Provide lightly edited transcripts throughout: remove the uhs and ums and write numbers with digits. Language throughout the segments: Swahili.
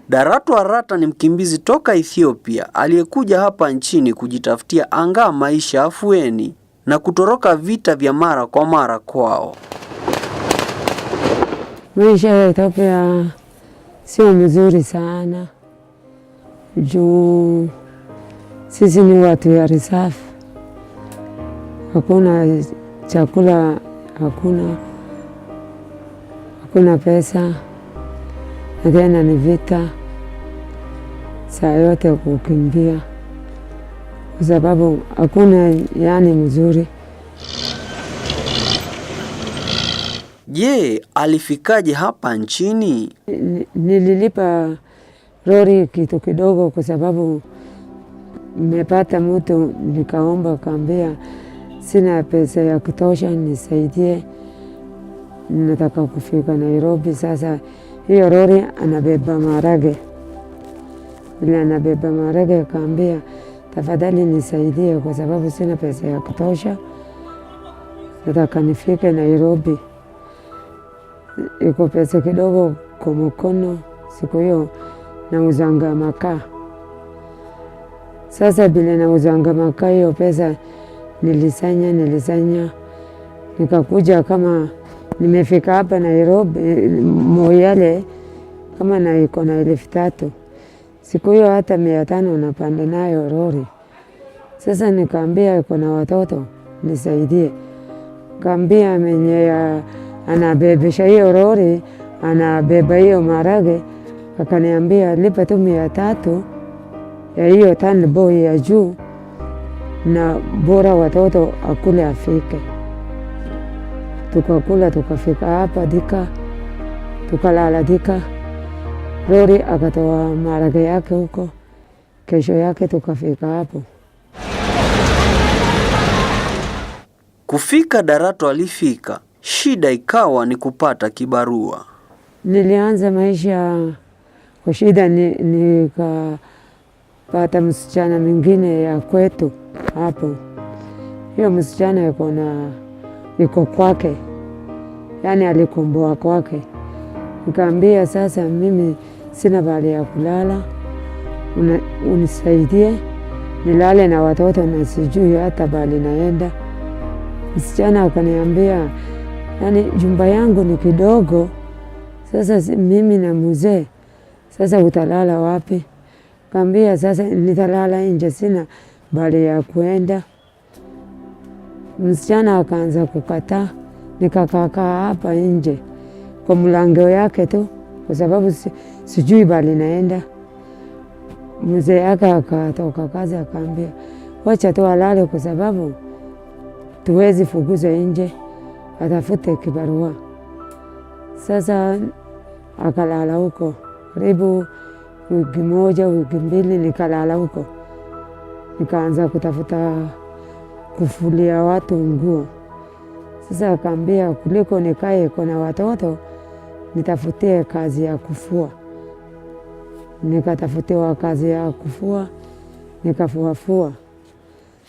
Darato Arata ni mkimbizi toka Ethiopia aliyekuja hapa nchini kujitafutia angaa maisha afueni na kutoroka vita vya mara kwa mara kwao. Maisha ya Ethiopia sio mzuri sana. Juu sisi ni watu ya risafu. Hakuna chakula, hakuna pesa. Na tena ni vita. Saa yote kukimbia. Kwa sababu hakuna yani mzuri. Je, alifikaje hapa nchini? Nililipa lori kitu kidogo kwa sababu nimepata mtu, nikaomba kaambia sina pesa ya kutosha nisaidie, nataka kufika Nairobi. Sasa hiyo lori anabeba maharage. Bila anabeba maharage kaambia tafadhali nisaidie kwa sababu sina pesa ya kutosha, nataka nifike Nairobi. Iko pesa kidogo kwa mkono, siku hiyo nauzanga makaa. Sasa bila nauzanga makaa hiyo pesa nilisanya. Nikakuja kama nimefika hapa Nairobi Moyale kama na iko na 3,000. Siku hiyo hata 500 napanda nayo lori. Sasa nikaambia iko na watoto nisaidie. Kaambia mwenye anabebesha hiyo lori, anabeba hiyo maharage, akaniambia lipa tu 300 ya hiyo tani boy ya juu na bora watoto akule afike. Tukakula tukafika hapa Thika, tukalala Thika. Lori akatoa maharage yake huko, kesho yake tukafika hapo. Kufika Darato alifika, shida ikawa ni kupata kibarua. Nilianza maisha kwa shida, nikapata msichana mwingine ya kwetu hapo. Hiyo msichana iko kwake, yani alikomboa kwake. Nikaambia sasa mimi sina bahali ya kulala, unisaidie nilale na watoto na sijui hata bahali naenda. Msichana akaniambia yani jumba yangu ni kidogo, sasa mimi na mzee, sasa utalala wapi? Kaambia sasa nitalala nje, sina bahali ya kuenda. Msichana akaanza kukataa, nikakaa hapa nje kwa mlango yake tu kwa sababu sijui bahali naenda. Mzee yake akatoka kazi akaambia wacha tu alale kwa sababu tuwezi fukuza nje, atafute kibarua. Sasa akalala huko karibu wiki moja, wiki mbili nikalala huko. Nikaanza kutafuta kufulia watu nguo. Sasa akaambia kuliko nikae kuna watoto nitafutie kazi ya kufua. Nikatafutiwa kazi ya kufua, nikafuafua.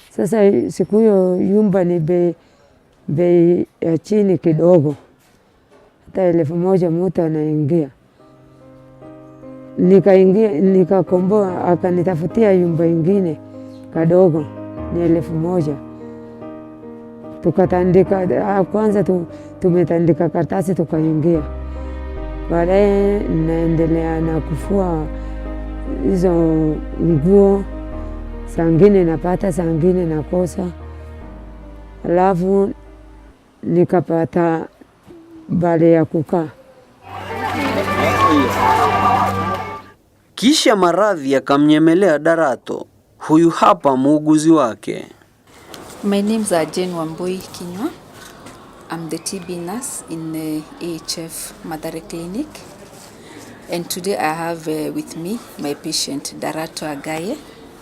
Sasa siku hiyo nyumba ni bei ya chini kidogo, hata 1,000 mtu anaingia. Nikaingia, nikakomboa, akanitafutia nyumba ingine kadogo ni 1,000. Tukatandika kwanza, tumetandika karatasi tukaingia. Baadaye naendelea na kufua hizo nguo, saa ngine napata, saa ngine nakosa. Alafu nikapata bahali ya kukaa. Kisha maradhi yakamnyemelea Darato. Huyu hapa muuguzi wake. My name is Jane Wambui Kinywa. I'm the TB nurse in the AHF Madare Clinic. And today I have with me my patient Darato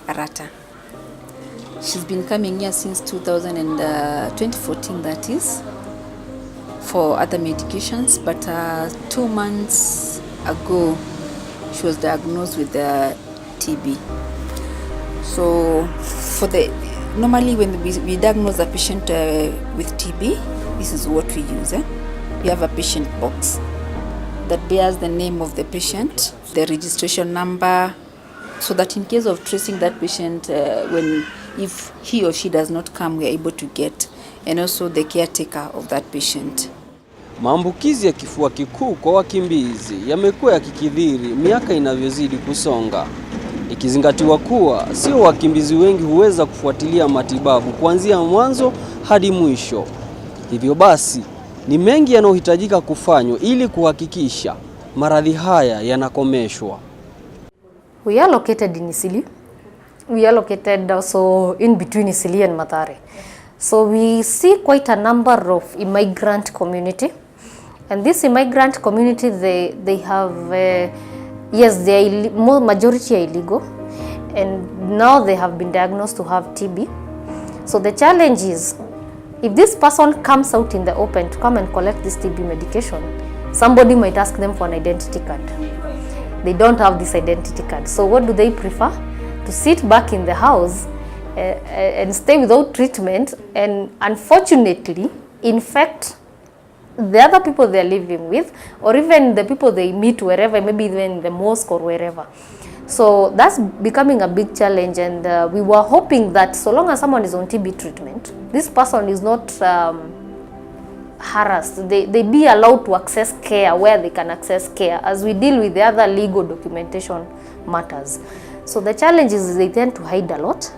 Arata. She's been coming here since 2014, that is, for other medications. But 2 months ago, she was diagnosed with TB. So normally when we diagnose a patient with TB, this is what we use. We have a patient box. that bears the name of the patient, the registration number, so that in case of tracing that patient, if he or she does not come, we are able to get, and also the caretaker of that patient. Maambukizi ya kifua kikuu kwa wakimbizi yamekuwa yakikithiri miaka inavyozidi kusonga, ikizingatiwa kuwa sio wakimbizi wengi huweza kufuatilia matibabu kuanzia mwanzo hadi mwisho. Hivyo basi, ni mengi yanayohitajika kufanywa ili kuhakikisha maradhi haya yanakomeshwa. We are located in Isili. We are located also in between Isili and Mathare. So we see quite a number of immigrant community. And this immigrant community, they have, yes, majority are illegal. And now they have been diagnosed to have TB. So the challenge is, if this person comes out in the open to come and collect this TB medication, somebody might ask them for an identity card. They don't have this identity card. So what do they prefer? To sit back in the house and stay without treatment, and unfortunately infect the other people they're living with, or even the people they meet wherever, maybe even in the mosque or wherever. So that's becoming a big challenge, and we were hoping that so long as someone is on TB treatment, this person is not harassed. They be allowed to access care where they can access care, as we deal with the other legal documentation matters. So the challenge is they tend to hide a lot.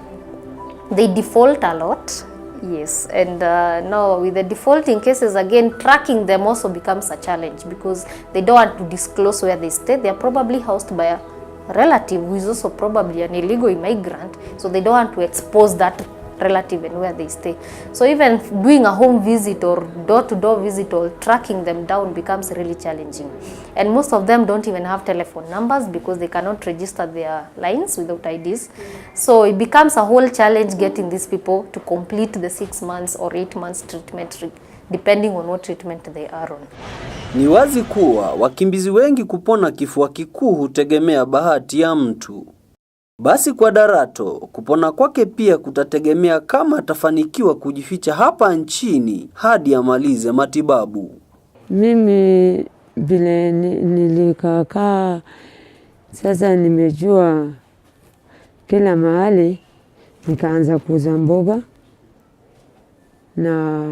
They default a lot. Yes, and now with the defaulting cases, again, tracking them also becomes a challenge, because they don't want to disclose where they stay. They are probably housed by a relative who is also probably an illegal immigrant, so they don't want to expose that relative and where they stay. So even doing a home visit or door-to-door visit or tracking them down becomes really challenging. And most of them don't even have telephone numbers, because they cannot register their lines without IDs. So it becomes a whole challenge getting these people to complete the 6 months or 8 months treatment, depending on what treatment they are on. Ni wazi kuwa wakimbizi wengi kupona kifua kikuu hutegemea bahati ya mtu. Basi kwa Darato, kupona kwake pia kutategemea kama atafanikiwa kujificha hapa nchini hadi amalize matibabu. Mimi vile nilikakaa, sasa nimejua kila mahali, nikaanza kuuza mboga na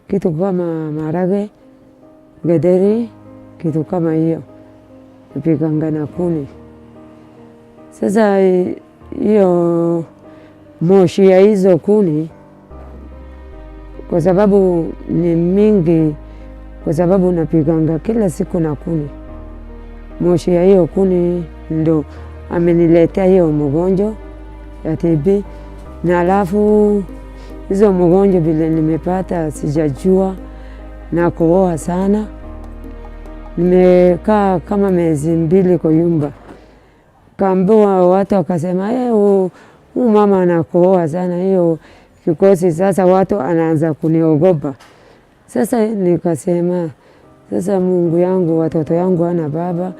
kitu kama maharage, githeri, kitu kama hiyo, napikanga na kuni. Sasa hiyo moshi ya hizo kuni, kwa sababu ni mingi, kwa sababu napikanga kila siku na kuni, moshi ya hiyo kuni ndo ameniletea hiyo mgonjwa ya TB. Na alafu hizo mgonjwa vile nimepata sijajua, na kuoa sana. Nimekaa kama miezi 2 kwa nyumba. Kaambiwa watu wakasema, huyu mama anakohoa sana, hiyo kikosi. Sasa watu anaanza kuniogopa. Sasa nikasema, sasa Mungu yangu, watoto yangu hana baba,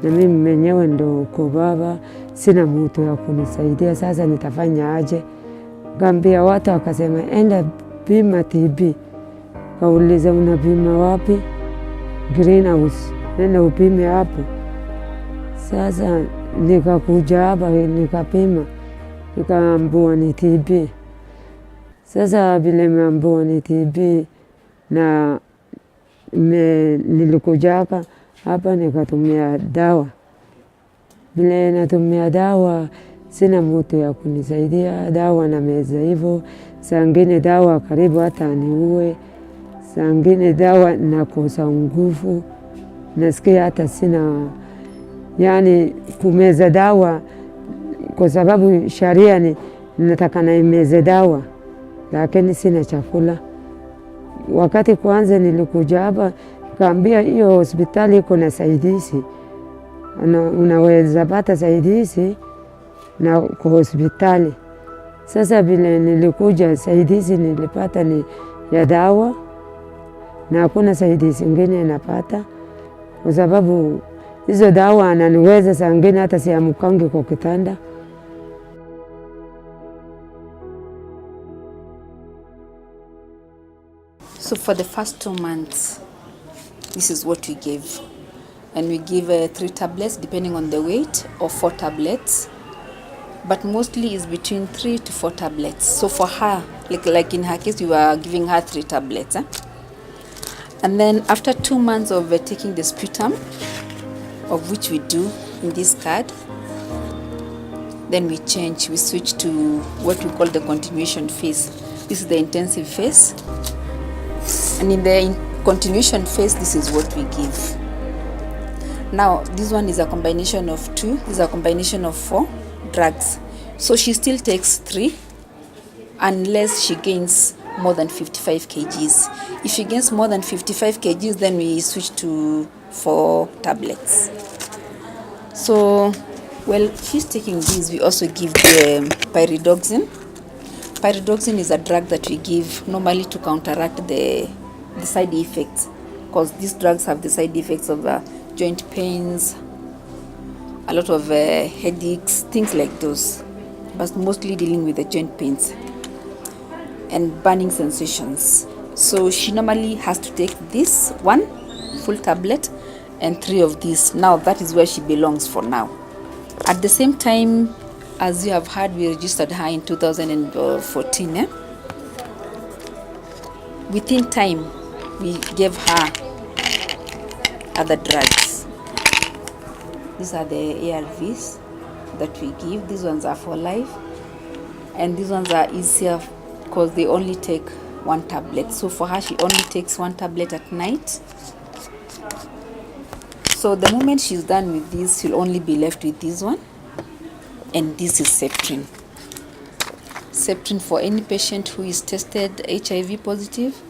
na mimi mwenyewe ndo kwa baba, sina mtu ya kunisaidia, sasa nitafanya aje? Kaambia watu wakasema, enda pima TB. Kauliza, unapima wapi? Greenhouse, enda upime hapo. Sasa nikakuja hapa nikapima, nikaambiwa ni TB. Sasa vile nimeambiwa ni TB, na nilikuja hapa nikatumia dawa. Vile natumia dawa, sina mtu ya kunisaidia, dawa na meza hivyo. Saa ngine dawa karibu hata niue, saa ngine dawa nakosa nguvu, nasikia hata sina, yani kumeza dawa, kwa sababu sharia ni nataka na imeze dawa, lakini sina chakula. Wakati kwanza nilikuja hapa, kaambia hiyo hospitali iko na saidizi, unaweza pata saidizi na kwa hospitali. Sasa vile nilikuja, saidizi nilipata ni ya dawa, na hakuna saidizi ingine napata, kwa sababu hizo dawa ananiweza saa ngine hata siamukangi kwa kitanda. So for the first 2 months, this is what we gave. and we give 3 tablets depending on the weight, or 4 tablets, but mostly is between 3 to 4 tablets. So for her, like in her case, we were giving her 3 tablets. And then after 2 months of taking the sputum, of which we do in this card, then we switch to what we call the continuation phase. This is the intensive phase, and in the continuation phase, this is what we give. Now this one is a combination of 2, this is a combination of 4 drugs, so she still takes 3 unless she gains more than 55 kgs. If she gains more than 55 kgs, then we switch to 4 tablets. So well, she's taking these, we also give the pyridoxine. Pyridoxine is a drug that we give normally to counteract the side effects, because these drugs have the side effects of joint pains, a lot of headaches, things like those, but mostly dealing with the joint pains and burning sensations. So she normally has to take this 1 full tablet and 3 of these. Now that is where she belongs for now. At the same time, as you have heard, we registered her in 2014. Within time, we gave her other drugs. These are the ARVs that we give. These ones are for life, and these ones are easier because they only take 1 tablet. So for her, she only takes 1 tablet at night. So the moment she's done with this, she'll only be left with this one, and this is Septrin. Septrin for any patient who is tested HIV positive,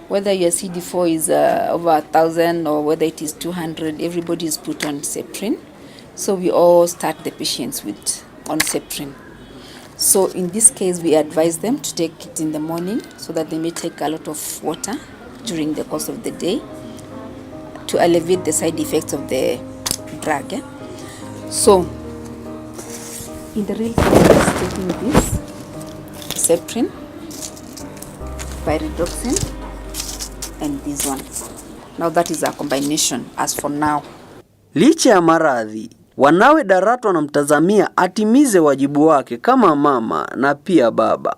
whether your CD4 is over 1,000 or whether it is 200, everybody is put on Septrin. So we all start the patients on Septrin. So in this case, we advise them to take it in the morning so that they may take a lot of water during the course of the day to alleviate the side effects of the drug. So in the real case, taking this Septrin, pyridoxine, and this one. Now that is a combination as for now. Licha ya maradhi, wanawe Darato anamtazamia atimize wajibu wake kama mama na pia baba.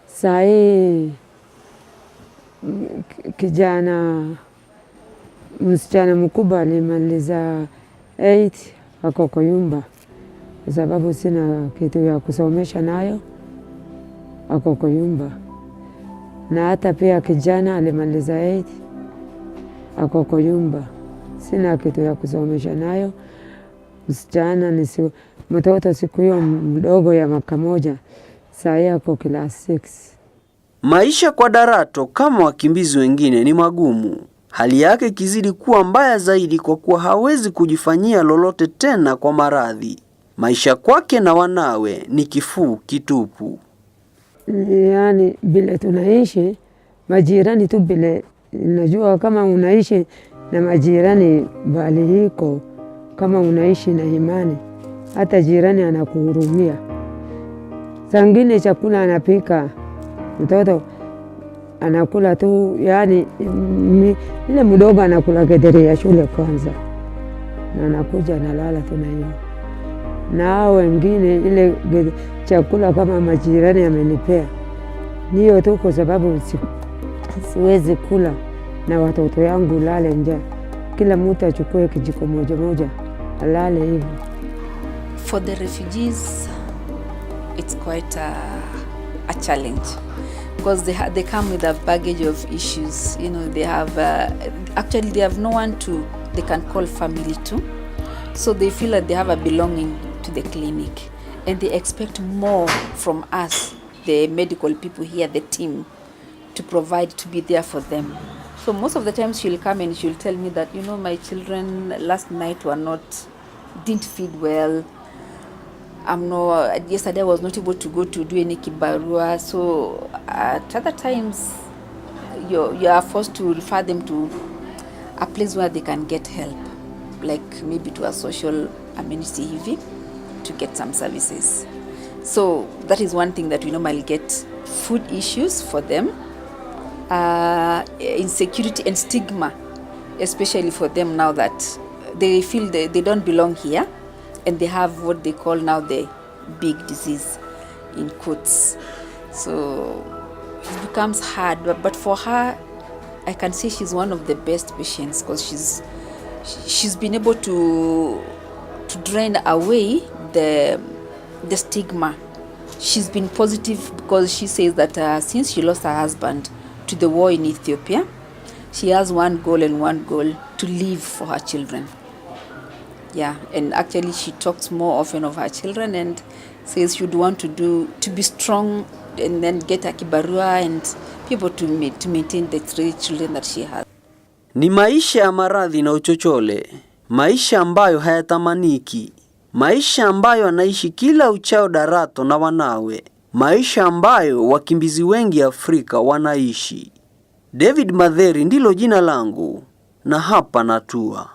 Sai kijana msichana mkubwa alimaliza 8 ako kwa nyumba, kwa sababu sina kitu ya kusomesha nayo, ako kwa nyumba. Na hata pia kijana alimaliza 8 ako kwa nyumba, sina kitu ya kusomesha nayo. Msichana mtoto siku hiyo mdogo ya mwaka 1, sai ako class 6. Maisha kwa Darato kama wakimbizi wengine ni magumu. Hali yake ikizidi kuwa mbaya zaidi kwa kuwa hawezi kujifanyia lolote tena kwa maradhi. Maisha kwake na wanawe ni kifuu kitupu. Yani bila tunaishi majirani tu, bila najua kama unaishi na majirani bali hiko, kama unaishi na imani, hata jirani anakuhurumia. Sangine chakula anapika, mtoto anakula tu, yani ile mdogo anakula gedere ya shule kwanza, na anakuja analala tu na hiyo. Na wengine ile chakula kama majirani amenipea niyo tu, kwa sababu siwezi kula na watoto yangu lale njaa. Kila mtu achukue kijiko moja alale hivyo. For the refugees, it's quite a challenge, because they come with a baggage of issues. You know, they have actually they have no one they can call family to, so they feel that they have a belonging to the clinic, and they expect more from us, the medical people here, the team, to provide, to be there for them. So most of the times she'll come and she'll tell me that, you know, my children last night didn't feed well. Yesterday I was not able to go to do any kibarua. So at other times you are forced to refer them to a place where they can get help, like maybe to a social amenity hivi, to get some services. So that is one thing that we normally get: food issues for them, insecurity and stigma, especially for them now that they feel they don't belong here, and they have what they call now the big disease, in quotes. So it becomes hard, but for her, I can say she's one of the best patients, because she's been able to drain away the stigma. She's been positive, because she says that since she lost her husband to the war in Ethiopia, she has one goal, to live for her children. Yeah, and actually she talks more often of her children and says she'd want to be strong and then get a kibarua and be able to maintain the 3 children that she has. Ni maisha ya maradhi na uchochole, maisha ambayo hayatamaniki, maisha ambayo anaishi kila uchao Darato na wanawe, maisha ambayo wakimbizi wengi Afrika wanaishi. David Madheri ndilo jina langu, na hapa natua.